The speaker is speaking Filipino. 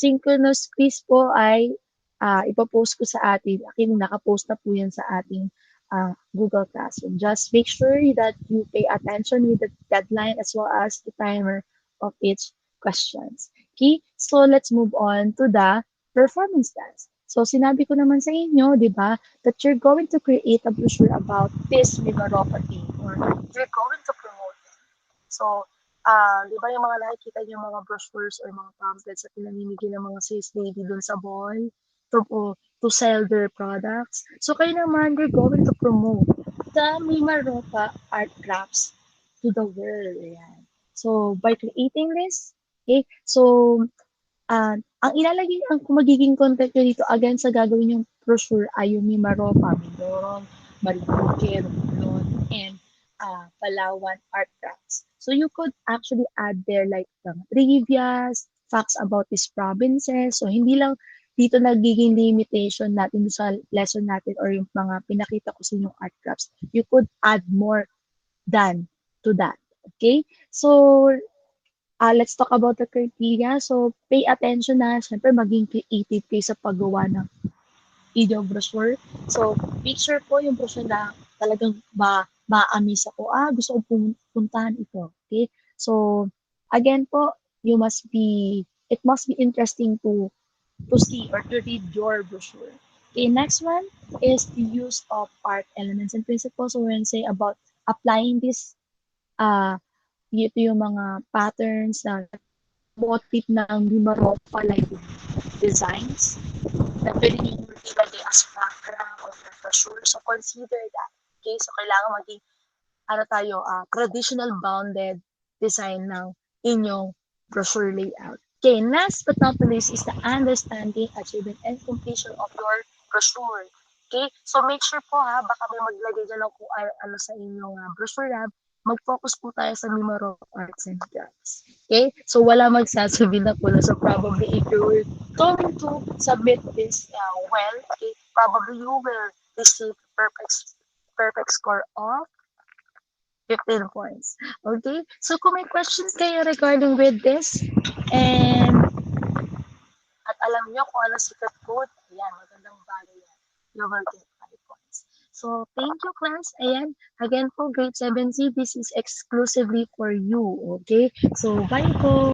synchronous quiz po ay ipopost ko sa atin. Akin, nakapost na po yan sa ating Google Classroom. Just make sure that you pay attention with the deadline as well as the timer of each questions. Okay, so let's move on to the performance test. So sinabi ko naman sa inyo, di ba, that you're going to create a brochure about this mimeropathy or you're going to promote it. So, di ba yung mga nakikita niyo mga brochures or mga pamphlets na pinamimigay ng mga sales lady dun sa mall to sell their products. So, kayo naman, you're going to promote the Mimaropa art crafts to the world. Ayan. So, by creating this, okay, so, ang ilalagay, kung magiging content nyo dito, again, sa gagawin yung brochure ay yung Mimaropa, Mindoro, Marinduque, Romblon, and Palawan art crafts. So you could actually add there like trivias, facts about these provinces. So hindi lang dito nagiging limitation natin sa lesson natin or yung mga pinakita ko sa inyong art crafts. You could add more than to that. Okay? So let's talk about the criteria. So pay attention na syempre maging creative kayo sa paggawa ng video brochure. So, picture po yung brochure na talagang ma-amaze ako. Gusto ko puntahan ito. Okay? So, again po, it must be interesting to see or to read your brochure. Okay, next one is the use of art elements and principles. So, when say about applying this, ito yung mga patterns na motif ng Limaropa like designs na pwede nyo ilagay as background of your brochure. So, consider that. Okay? So, kailangan maging, traditional bounded design ng inyong brochure layout. Okay, last but not the least is the understanding, achievement, and completion of your brochure. Okay? So, make sure po baka may maglagay dyan ng kung ano sa inyong brochure lab, mag-focus po tayo sa Mimaro Arts and Crafts. Okay? So, wala magsasabi na po na. So, probably if you were going to submit this well, okay, probably you will receive perfect score of 15 points. Okay? So, kung may questions kayo regarding with this, and at alam nyo kung ano secret code, ayan, magandang bagay yan. You will get 5 points. So, thank you, class. Ayan, again po, grade 7C, this is exclusively for you. Okay? So, bye po.